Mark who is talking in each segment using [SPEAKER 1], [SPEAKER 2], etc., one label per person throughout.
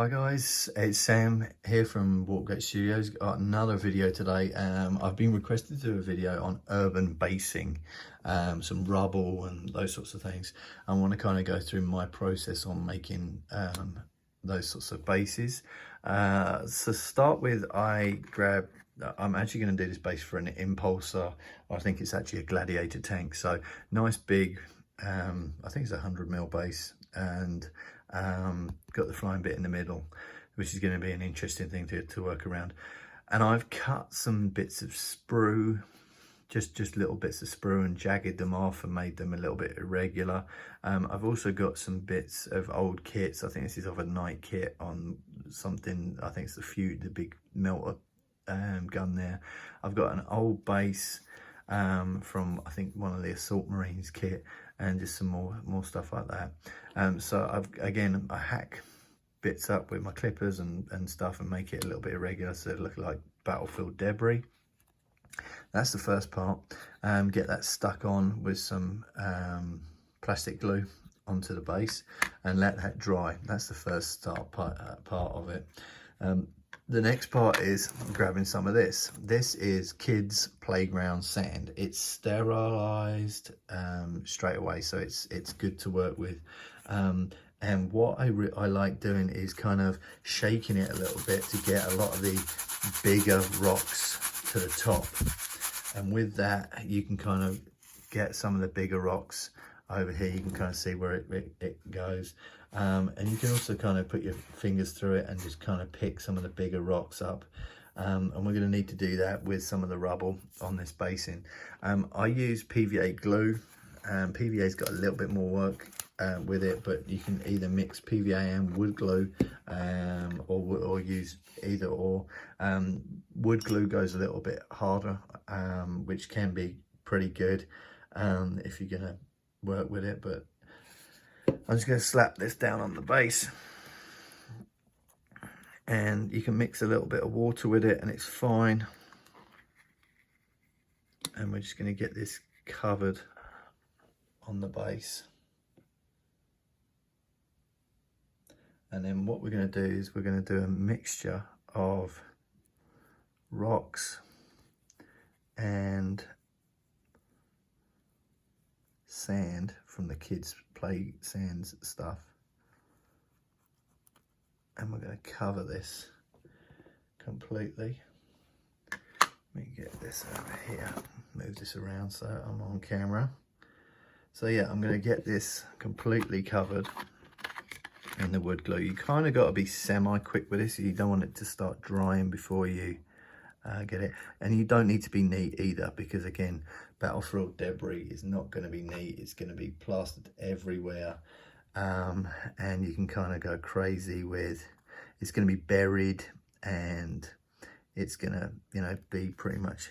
[SPEAKER 1] Hi guys, it's Sam here from Walkgate Studios. Got another video today. I've been requested to do a video on urban basing, some rubble and those sorts of things. I want to kind of go through my process on making those sorts of bases. So start with, I'm actually going to do this base for an impulsor. I think it's actually a Gladiator tank. So nice big, I think it's a 100mm base, and got the flying bit in the middle, which is going to be an interesting thing to work around. And I've cut some bits of sprue, just little bits of sprue, and jagged them off and made them a little bit irregular. I've also got some bits of old kits. I think this is of a night kit on something, I think it's the big melter gun there. I've got an old base from, I think, one of the Assault Marines kit, and just some more stuff like that. So I hack bits up with my clippers and stuff and make it a little bit irregular so it looks like battlefield debris. That's the first part. Get that stuck on with some plastic glue onto the base and let that dry. That's the first part of it. The next part is grabbing some of this. This is kids playground sand. It's sterilized straight away, so it's good to work with. And what I like doing is kind of shaking it a little bit to get a lot of the bigger rocks to the top. And with that, you can kind of get some of the bigger rocks over here. You can kind of see where it goes. And you can also kind of put your fingers through it and just kind of pick some of the bigger rocks up. And we're going to need to do that with some of the rubble on this basing. I use PVA glue. PVA's got a little bit more work with it, but you can either mix PVA and wood glue, or use either or. Wood glue goes a little bit harder, which can be pretty good if you're going to work with it, but I'm just going to slap this down on the base, and you can mix a little bit of water with it and it's fine. And we're just going to get this covered on the base. And then what we're going to do is we're going to do a mixture of rocks and sand from the kids play sands stuff, and we're going to cover this completely. Let me get this over here, move this around so I'm on camera. So yeah, I'm going to get this completely covered in the wood glue. You kind of got to be semi quick with this. You don't want it to start drying before you get it, and you don't need to be neat either, because again, battlefield debris is not going to be neat. It's going to be plastered everywhere, and you can kind of go crazy with, it's going to be buried, and it's going to, you know, be pretty much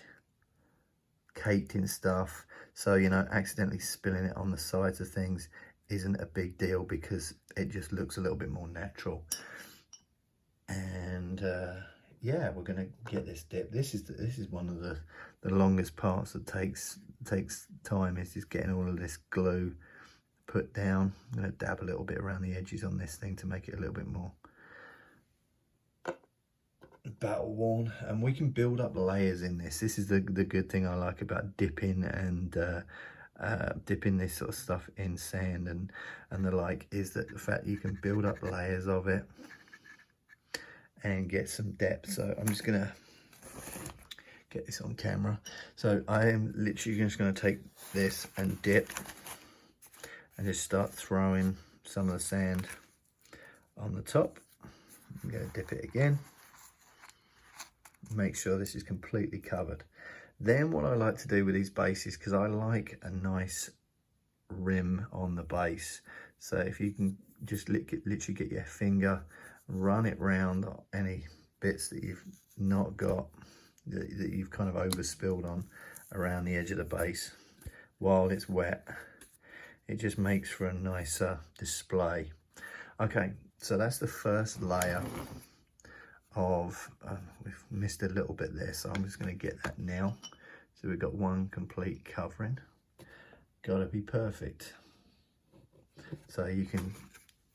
[SPEAKER 1] caked in stuff. So, you know, accidentally spilling it on the sides of things isn't a big deal, because it just looks a little bit more natural. And yeah, we're going to get this dip. This is one of the longest parts that takes time, is just getting all of this glue put down. I'm going to dab a little bit around the edges on this thing to make it a little bit more battle worn, and we can build up layers in this. This is the good thing I like about dipping and dipping this sort of stuff in sand and the like, is that the fact you can build up layers of it and get some depth. So I'm just gonna get this on camera. So I am literally just going to take this and dip and just start throwing some of the sand on the top. I'm going to dip it again, make sure this is completely covered. Then what I like to do with these bases, because I like a nice rim on the base, so if you can just literally get your finger, run it round any bits that you've not got, that you've kind of overspilled on around the edge of the base while it's wet, it just makes for a nicer display. Okay, so that's the first layer of, we've missed a little bit there, so I'm just going to get that now. So we've got one complete covering. Got to be perfect. So you can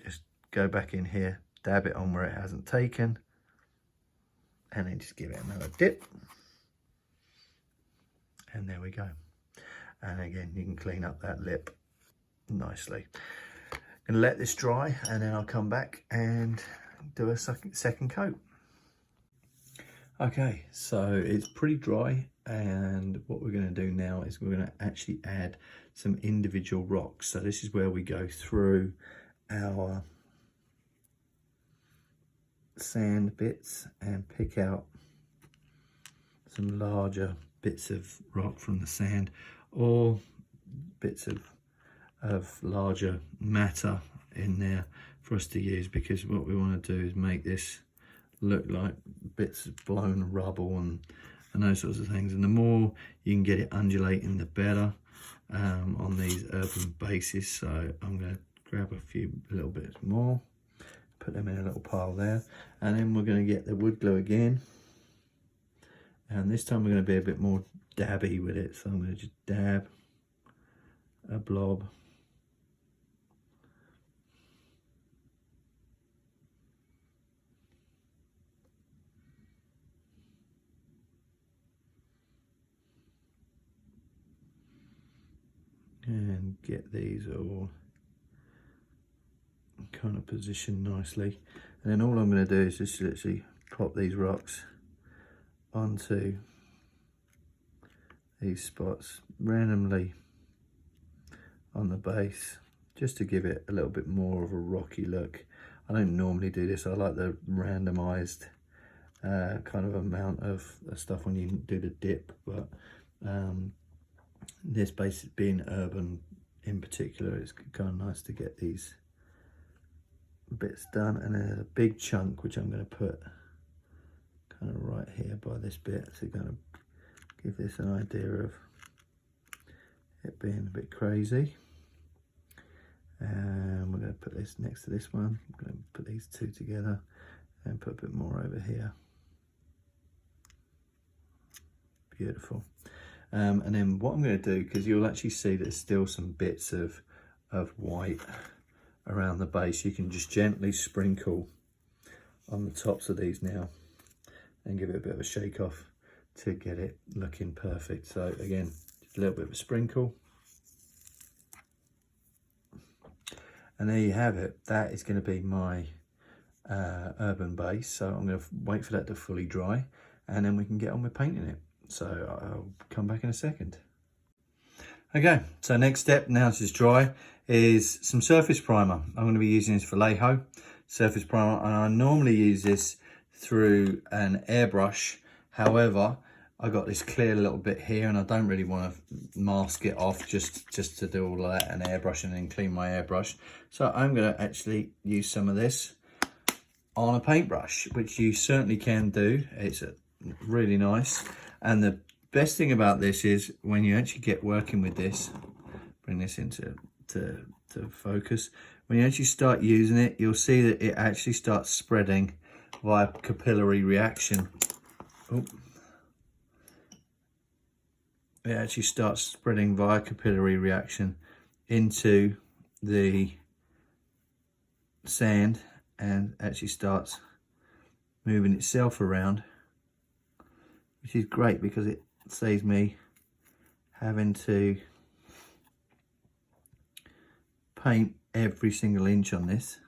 [SPEAKER 1] just go back in here, dab it on where it hasn't taken, and then just give it another dip. And there we go. And again, you can clean up that lip nicely. I'm gonna let this dry, and then I'll come back and do a second coat. Okay, so it's pretty dry, and what we're going to do now is we're going to actually add some individual rocks. So this is where we go through our sand bits and pick out some larger bits of rock from the sand, or bits of larger matter in there for us to use, because what we want to do is make this look like bits of blown rubble and those sorts of things. And the more you can get it undulating, the better on these urban bases. So I'm going to grab a little bits more, put them in a little pile there, and then we're going to get the wood glue again, and this time we're going to be a bit more dabby with it. So I'm going to just dab a blob and get these all kind of positioned nicely. And then all I'm going to do is just literally pop these rocks onto these spots randomly on the base, just to give it a little bit more of a rocky look. I don't normally do this. I like the randomized kind of amount of stuff when you do the dip, but this base being urban in particular, it's kind of nice to get these bits done. And then there's a big chunk which I'm going to put kind of right here by this bit, so going to give this an idea of it being a bit crazy. And we're going to put this next to this one. I'm going to put these two together and put a bit more over here. Beautiful. And then what I'm going to do, because you'll actually see there's still some bits of white around the base, you can just gently sprinkle on the tops of these now and give it a bit of a shake off to get it looking perfect. So again, just a little bit of a sprinkle. And there you have it. That is going to be my urban base. So I'm going to wait for that to fully dry, and then we can get on with painting it. So I'll come back in a second. Okay, so next step, now this is dry, is some surface primer. I'm going to be using this Vallejo surface primer, and I normally use this through an airbrush. However, I got this clear little bit here, and I don't really want to mask it off just to do all of that and airbrush and then clean my airbrush. So I'm going to actually use some of this on a paintbrush, which you certainly can do. It's really nice. And the best thing about this is when you actually get working with this, bring this into to focus, when you actually start using it, you'll see that it actually starts spreading via capillary reaction. Oh. It actually starts spreading via capillary reaction into the sand and actually starts moving itself around, which is great because it saves me having to paint every single inch on this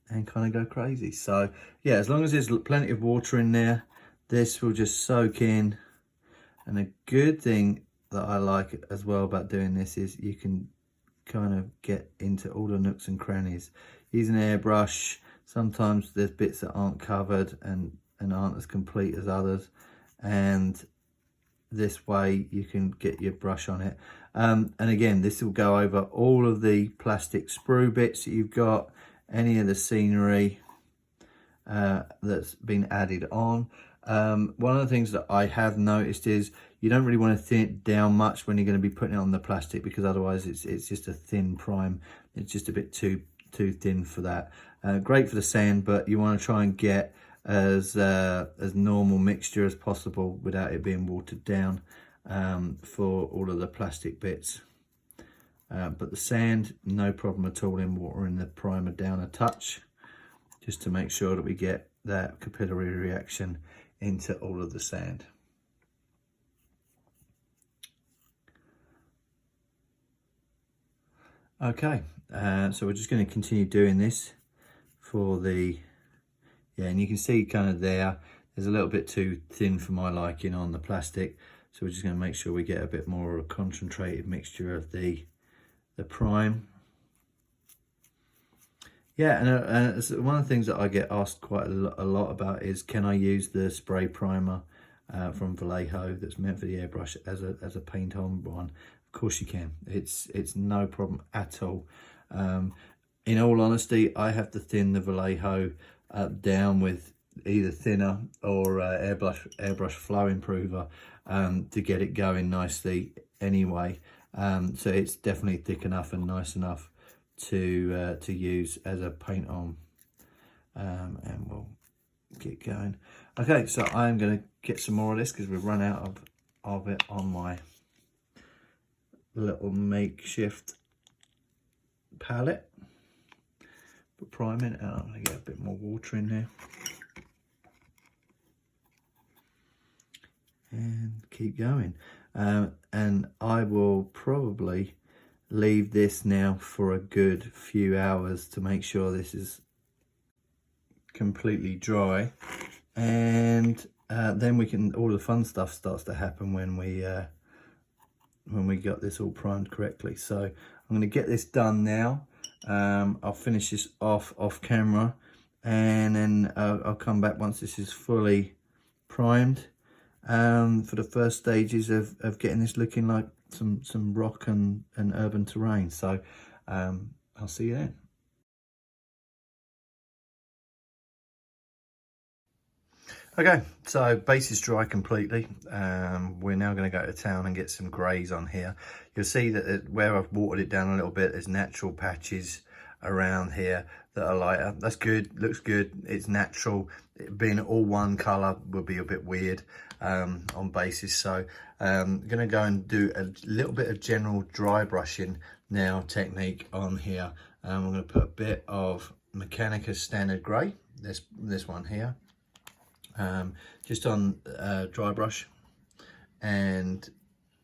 [SPEAKER 1] and kind of go crazy. So yeah, as long as there's plenty of water in there, this will just soak in. And a good thing that I like as well about doing this is you can kind of get into all the nooks and crannies. Using an airbrush, sometimes there's bits that aren't covered and aren't as complete as others, and this way you can get your brush on it. And again, this will go over all of the plastic sprue bits that you've got, any of the scenery that's been added on. One of the things that I have noticed is you don't really want to thin it down much when you're going to be putting it on the plastic, because otherwise it's just a thin prime. It's just a bit too thin for that. Great for the sand, but you want to try and get as normal mixture as possible without it being watered down for all of the plastic bits. But the sand, no problem at all in watering the primer down a touch. just to make sure that we get that capillary reaction into all of the sand. Okay, so we're just going to continue doing this for the, and you can see kind of there's a little bit too thin for my liking on the plastic, so we're just going to make sure we get a bit more of a concentrated mixture of the prime. Yeah, and one of the things that I get asked quite a lot about is, can I use the spray primer from Vallejo that's meant for the airbrush as a paint on one? Of course you can. It's no problem at all. In all honesty, I have to thin the Vallejo down with either thinner or airbrush flow improver to get it going nicely anyway. So it's definitely thick enough and nice enough to use as a paint on, and we'll get going. Okay, so I'm going to get some more of this because we've run out of it on my little makeshift palette. Put prime in, and I'm going to get a bit more water in there and keep going. And I will probably leave this now for a good few hours to make sure this is completely dry, and then we can, all the fun stuff starts to happen when we got this all primed correctly. So I'm going to get this done now. I'll finish this off camera, and then I'll come back once this is fully primed for the first stages of getting this looking like some rock and urban terrain. So I'll see you then. Okay, so base is dry completely. We're now going to go to town and get some greys on here. You'll see that where I've watered it down a little bit, there's natural patches around here that are lighter. That's good, looks good, it's natural. Being all one colour would be a bit weird on bases. So I'm going to go and do a little bit of general dry brushing now technique on here. I'm going to put a bit of Mechanica Standard Grey, this one here. Just on dry brush, and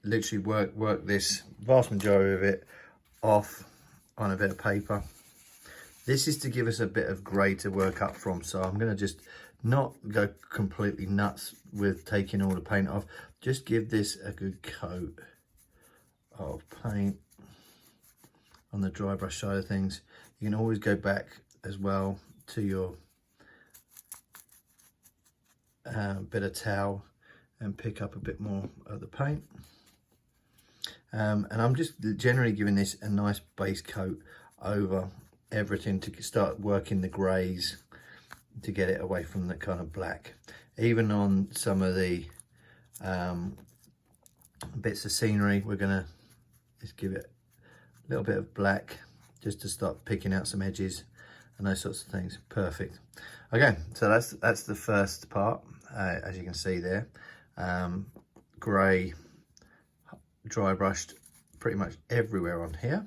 [SPEAKER 1] literally work this vast majority of it off on a bit of paper. This is to give us a bit of grey to work up from, so I'm going to just not go completely nuts with taking all the paint off. Just give this a good coat of paint on the dry brush side of things. You can always go back as well to your bit of towel and pick up a bit more of the paint, and I'm just generally giving this a nice base coat over everything to start working the greys to get it away from the kind of black. Even on some of the bits of scenery, we're gonna just give it a little bit of black just to start picking out some edges and those sorts of things. Perfect. Okay, so that's the first part. As you can see there, grey dry brushed pretty much everywhere on here.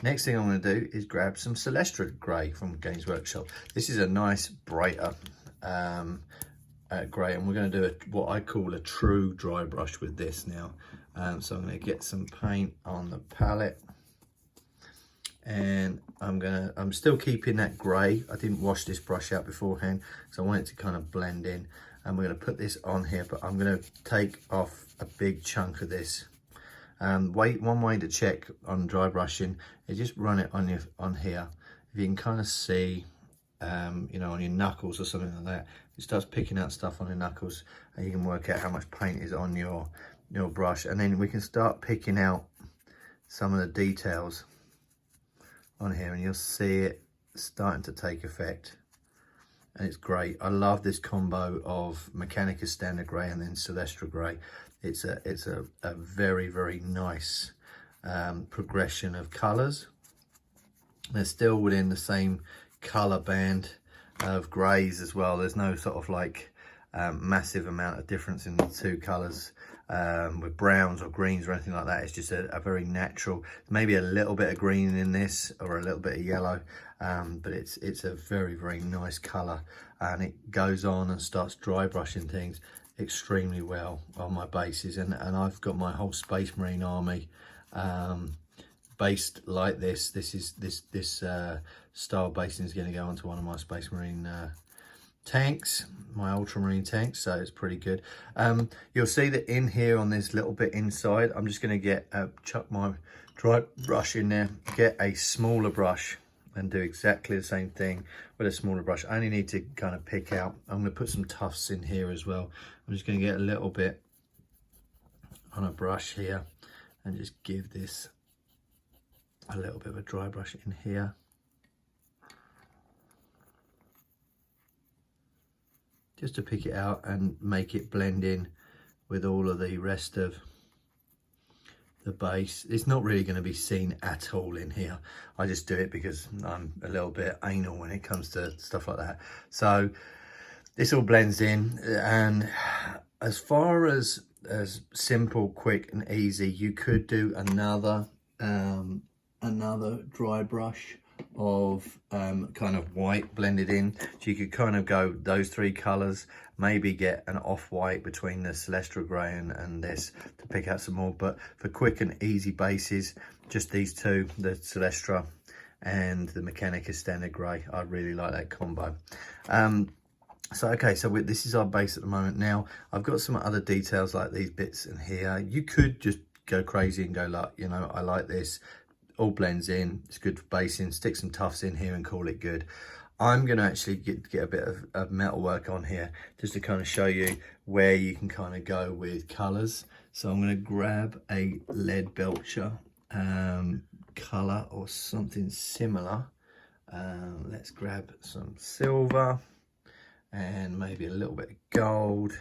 [SPEAKER 1] Next thing I'm going to do is grab some Celestra Grey from Games Workshop. This is a nice brighter grey, and we're going to do what I call a true dry brush with this now. So I'm going to get some paint on the palette, and I'm still keeping that grey. I didn't wash this brush out beforehand, so I want it to kind of blend in. And we're going to put this on here, but I'm going to take off a big chunk of this. One way to check on dry brushing is just run it on here. If you can kind of see, you know, on your knuckles or something like that, it starts picking out stuff on your knuckles, and you can work out how much paint is on your brush, and then we can start picking out some of the details on here, and you'll see it starting to take effect. And it's great. I love this combo of Mechanica Standard Grey and then Celestra Grey. It's a very, very nice progression of colours. They're still within the same colour band of greys as well. There's no sort of like massive amount of difference in the two colours. with browns or greens or anything like that. It's just a very natural, maybe a little bit of green in this or a little bit of yellow, but it's a very, very nice color, and it goes on and starts dry brushing things extremely well on my bases. And I've got my whole Space Marine army based like this. This style basing is going to go onto one of my Space Marine tanks, my Ultramarine tanks, so it's pretty good. You'll see that in here on this little bit inside, I'm just going to get chuck my dry brush in there, get a smaller brush and do exactly the same thing with a smaller brush. I only need to kind of pick out, I'm going to put some tufts in here as well. I'm just going to get a little bit on a brush here and just give this a little bit of a dry brush in here. Just to pick it out and make it blend in with all of the rest of the base. It's not really going to be seen at all in here. I just do it because I'm a little bit anal when it comes to stuff like that. So this all blends in, and as far as simple, quick and easy, you could do another dry brush of kind of white blended in. So you could kind of go those three colors, maybe get an off-white between the Celestra Grey and this to pick out some more. But for quick and easy bases, just these two, the Celestra and the Mechanica Standard Grey. I really like that combo. So okay, so this is our base at the moment. Now I've got some other details like these bits in here. You could just go crazy and go like, you know, I like this, all blends in, it's good for basing, stick some tufts in here and call it good. I'm going to actually get a bit of metal work on here just to kind of show you where you can kind of go with colors. So I'm going to grab a lead belcher color or something similar. Let's grab some silver and maybe a little bit of gold,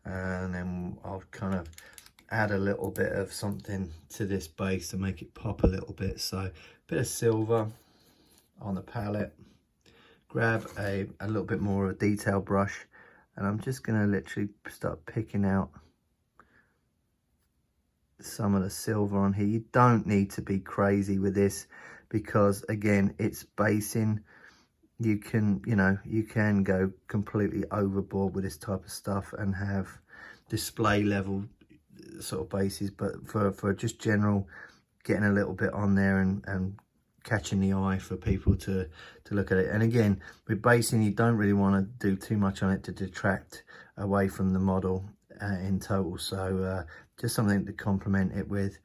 [SPEAKER 1] and then I'll kind of add a little bit of something to this base to make it pop a little bit. So a bit of silver on the palette, grab a little bit more of a detail brush, and I'm just going to literally start picking out some of the silver on here. You don't need to be crazy with this because again, it's basing. You can, you know, you can go completely overboard with this type of stuff and have display level sort of bases, but for just general getting a little bit on there and catching the eye for people to look at it. And again, with basing, you don't really want to do too much on it to detract away from the model in total. So just something to complement it with.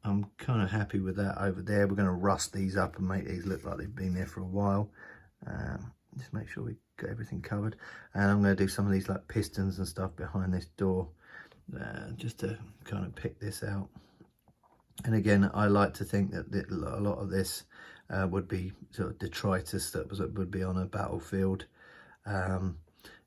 [SPEAKER 1] I'm kind of happy with that over there. We're going to rust these up and make these look like they've been there for a while. Just make sure we got everything covered. And I'm going to do some of these like pistons and stuff behind this door, just to kind of pick this out. And again, I like to think that a lot of this would be sort of detritus that would be on a battlefield. I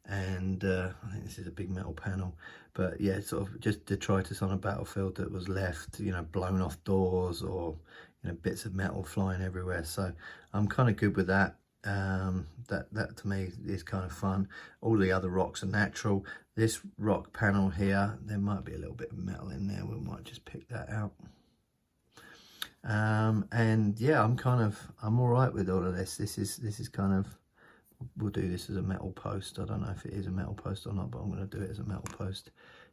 [SPEAKER 1] think this is a big metal panel, but yeah, sort of just detritus on a battlefield that was left, you know, blown off doors or, you know, bits of metal flying everywhere. So I'm kind of good with that. That to me is kind of fun. All the other rocks are natural. This rock panel here, there might be a little bit of metal in there. We might just pick that out. And yeah, I'm all right with all of this. This is kind of, we'll do this as a metal post. I don't know if it is a metal post or not, but I'm going to do it as a metal post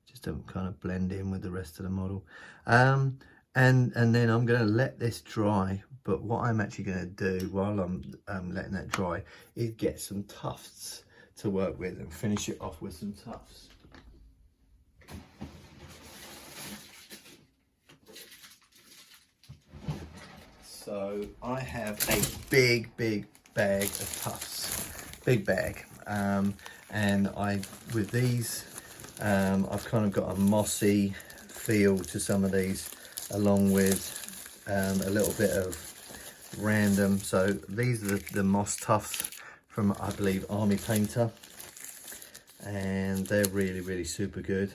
[SPEAKER 1] just to kind of blend in with the rest of the model. And then I'm going to let this dry. But what I'm actually going to do while I'm letting that dry is get some tufts to work with and finish it off with some tufts. So I have a big bag of tufts, big bag, and with these I've kind of got a mossy feel to some of these, along with a little bit of random. So these are the moss tufts from, I believe, Army Painter, and they're really super good.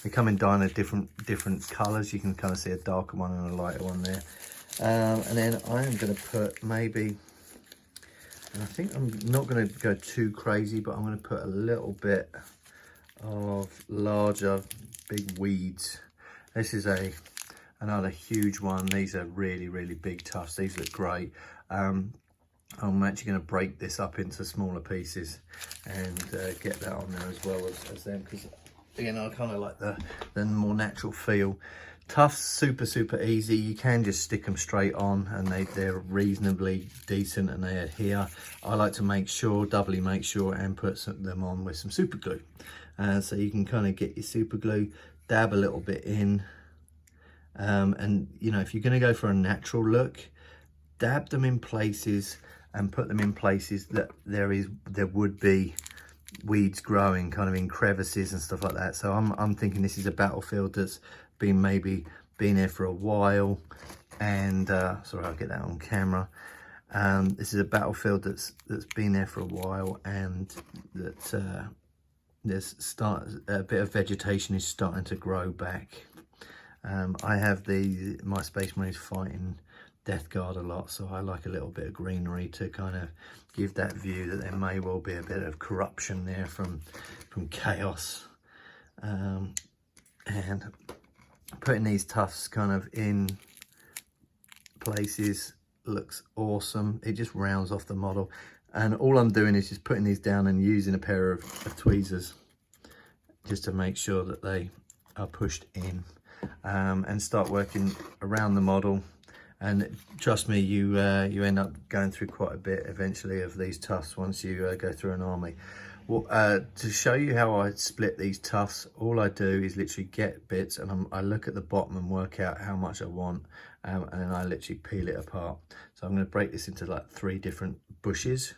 [SPEAKER 1] They come in different colors. You can kind of see a darker one and a lighter one there. And then I am going to put maybe, and I think I'm not going to go too crazy, but I'm going to put a little bit of larger big weeds. This is another huge one. These are really big tufts. These look great. I'm actually going to break this up into smaller pieces and get that on there as well as them, because again, I kind of like the more natural feel. Tufts, super easy. You can just stick them straight on and they're reasonably decent and they adhere. I like to make sure, doubly make sure, and put them on with some super glue. So you can kind of get your super glue, dab a little bit in, and you know, if you're going to go for a natural look, dab them in places and put them in places that there would be weeds growing, kind of in crevices and stuff like that. So I'm thinking this is a battlefield that's maybe been there for a while, and sorry, I'll get that on camera. This is a battlefield that's been there for a while, and that there's a bit of vegetation is starting to grow back. I have my Space Marines fighting Death Guard a lot, so I like a little bit of greenery to kind of give that view that there may well be a bit of corruption there from chaos. And putting these tufts kind of in places looks awesome. It just rounds off the model, and all I'm doing is just putting these down and using a pair of tweezers just to make sure that they are pushed in, and start working around the model. And trust me, you end up going through quite a bit eventually of these tufts once you go through an army. Well, to show you how I split these tufts, all I do is literally get bits and I look at the bottom and work out how much I want, and then I literally peel it apart. So I'm going to break this into like 3 different bushes,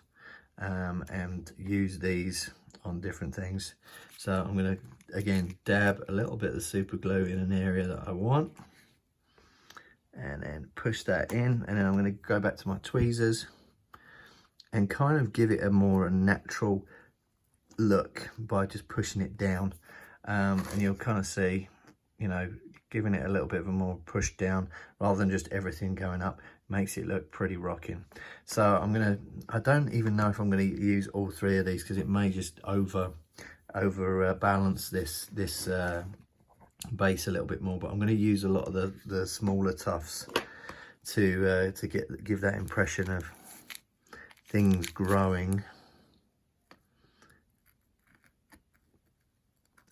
[SPEAKER 1] and use these on different things. So I'm going to again dab a little bit of super glue in an area that I want, and then push that in, and then I'm going to go back to my tweezers and kind of give it a more natural look by just pushing it down, and you'll kind of see, you know, giving it a little bit of a more push down rather than just everything going up makes it look pretty rocking. So I don't even know if I'm going to use all 3 of these, because it may just balance this base a little bit more, but I'm going to use a lot of the smaller tufts to give that impression of things growing.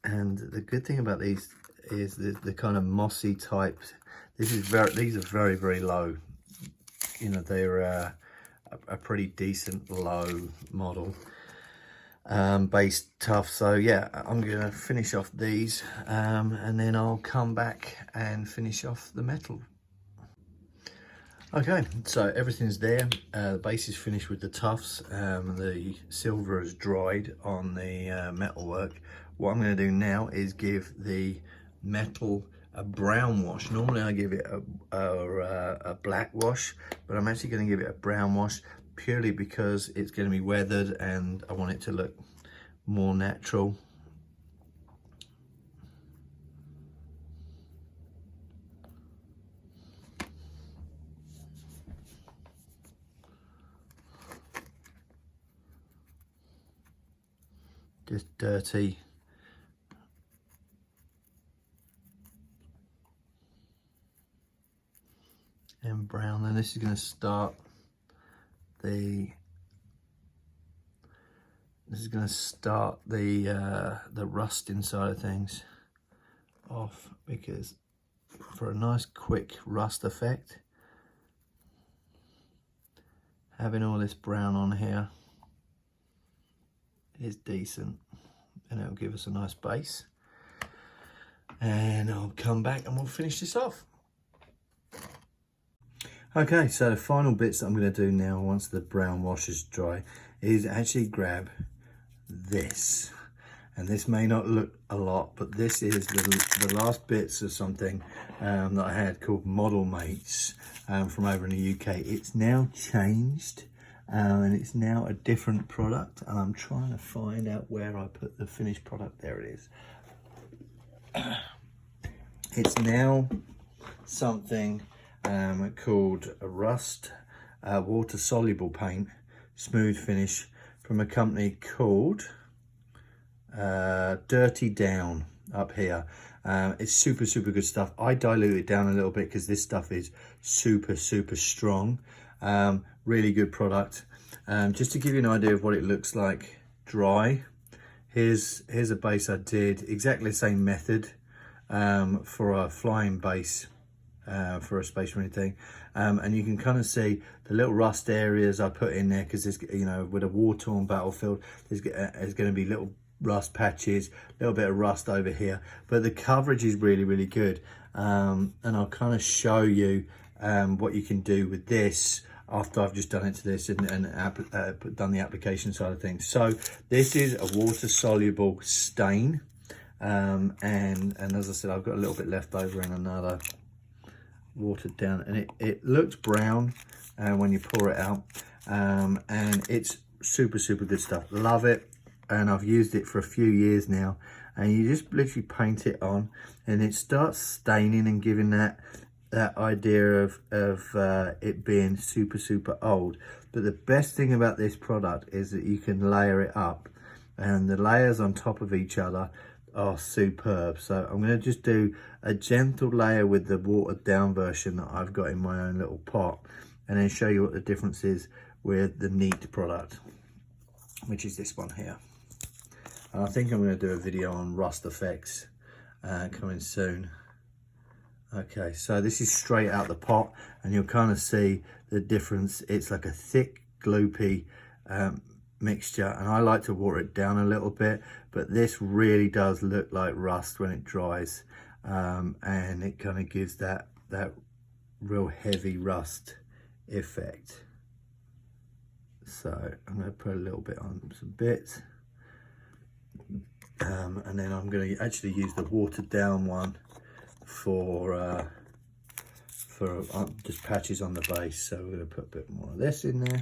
[SPEAKER 1] And the good thing about these is the kind of mossy types. These are very low. You know, they're a pretty decent low model base tough. So yeah, I'm gonna finish off these, and then I'll come back and finish off the metal. Okay, so everything's there. The base is finished with the tufts. The silver is dried on the metalwork. What I'm going to do now is give the metal a brown wash. Normally I give it a black wash, but I'm actually going to give it a brown wash purely because it's going to be weathered and I want it to look more natural. Just dirty. And brown. Then this is going to start the rust inside of things off, because for a nice quick rust effect, having all this brown on here is decent, and it'll give us a nice base. And I'll come back and we'll finish this off. Okay, so the final bits that I'm going to do now, once the brown wash is dry, is actually grab this. And this may not look a lot, but this is the last bits of something that I had called Model Mates from over in the UK. It's now changed, and it's now a different product, and I'm trying to find out where I put the finished product. There it is. It's now something called a Rust water soluble paint smooth finish from a company called Dirty Down up here. It's super good stuff. I dilute it down a little bit because this stuff is super strong. Really good product. Just to give you an idea of what it looks like dry, here's a base I did exactly the same method for a flying base, for a Space Marine thing, and you can kind of see the little rust areas I put in there because there's, you know, with a war-torn battlefield, there's going to be little rust patches, a little bit of rust over here, but the coverage is really good. And I'll kind of show you what you can do with this after I've just done it to this and done the application side of things. So this is a water soluble stain, and as I said, I've got a little bit left over in another watered down, and it looks brown when you pour it out, and it's super good stuff. Love it. And I've used it for a few years now, and you just literally paint it on and it starts staining and giving that idea of it being super old. But the best thing about this product is that you can layer it up, and the layers on top of each other are superb. So I'm going to just do a gentle layer with the watered down version that I've got in my own little pot, and then show you what the difference is with the neat product, which is this one here. And I think I'm going to do a video on rust effects coming soon. Okay, so this is straight out the pot, and you'll kind of see the difference. It's like a thick, gloopy mixture, and I like to water it down a little bit, but this really does look like rust when it dries, and it kind of gives that real heavy rust effect. So I'm going to put a little bit on some bits. And then I'm going to actually use the watered down one for just patches on the base. So we're going to put a bit more of this in there,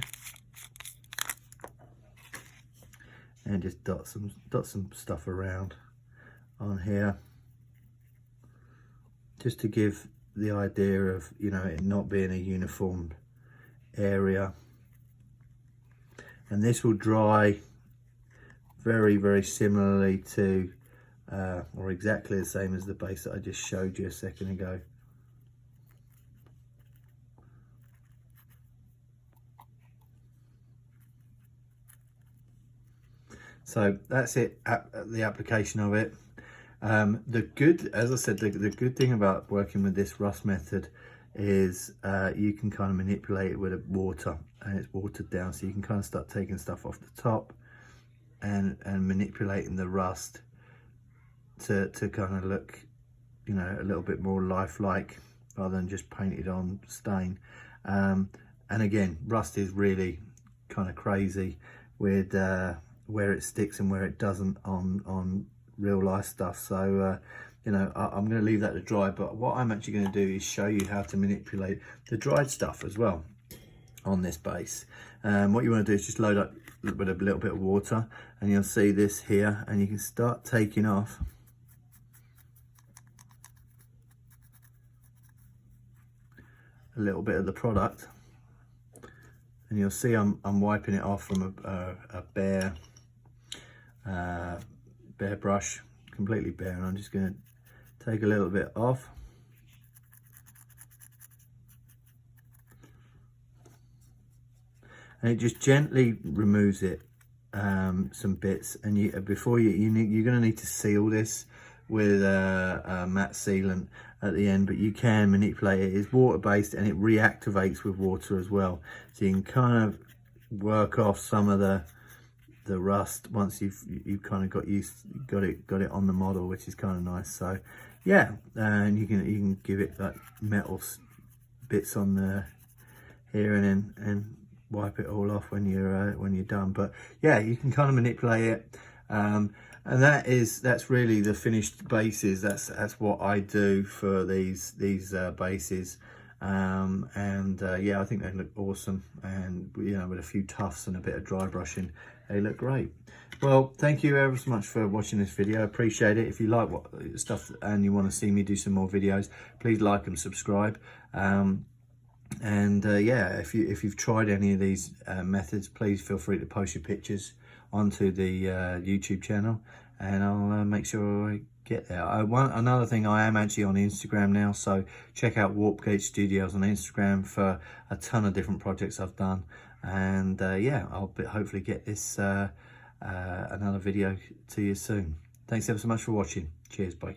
[SPEAKER 1] and just dot some stuff around on here, just to give the idea of, you know, it not being a uniform area. And this will dry very similarly to or exactly the same as the base that I just showed you a second ago. So that's it, the application of it. As I said, the good thing about working with this rust method is you can kind of manipulate it with water, and it's watered down, so you can kind of start taking stuff off the top and manipulating the rust to kind of look, you know, a little bit more lifelike rather than just painted on stain. And again, rust is really kind of crazy with where it sticks and where it doesn't on real life stuff. So you know, I'm going to leave that to dry, but what I'm actually going to do is show you how to manipulate the dried stuff as well on this base. What you want to do is just load up with a little bit of water, and you'll see this here, and you can start taking off a little bit of the product, and you'll see I'm wiping it off from a bare brush, completely bare, and I'm just going to take a little bit off. And it just gently removes it, some bits, and you're going to need to seal this with a matte sealant at the end, but you can manipulate it. It's water based and it reactivates with water as well, so you can kind of work off some of the rust once you've kind of got it on the model, which is kind of nice. So yeah, and you can give it like metal bits on the here and wipe it all off when you're done. But yeah, you can kind of manipulate it, and that's really the finished bases. That's what I do for these bases, and yeah, I think they look awesome, and you know, with a few tufts and a bit of dry brushing, they look great. Well, thank you ever so much for watching this video. I appreciate it. If you like what stuff and you want to see me do some more videos, please like and subscribe. And yeah, if you've tried any of these methods, please feel free to post your pictures onto the YouTube channel, and I'll make sure I get there. Another thing, I am actually on Instagram now, so check out Warpgate Studios on Instagram for a ton of different projects I've done. And yeah, I'll hopefully get this another video to you soon. Thanks ever so much for watching. Cheers, bye.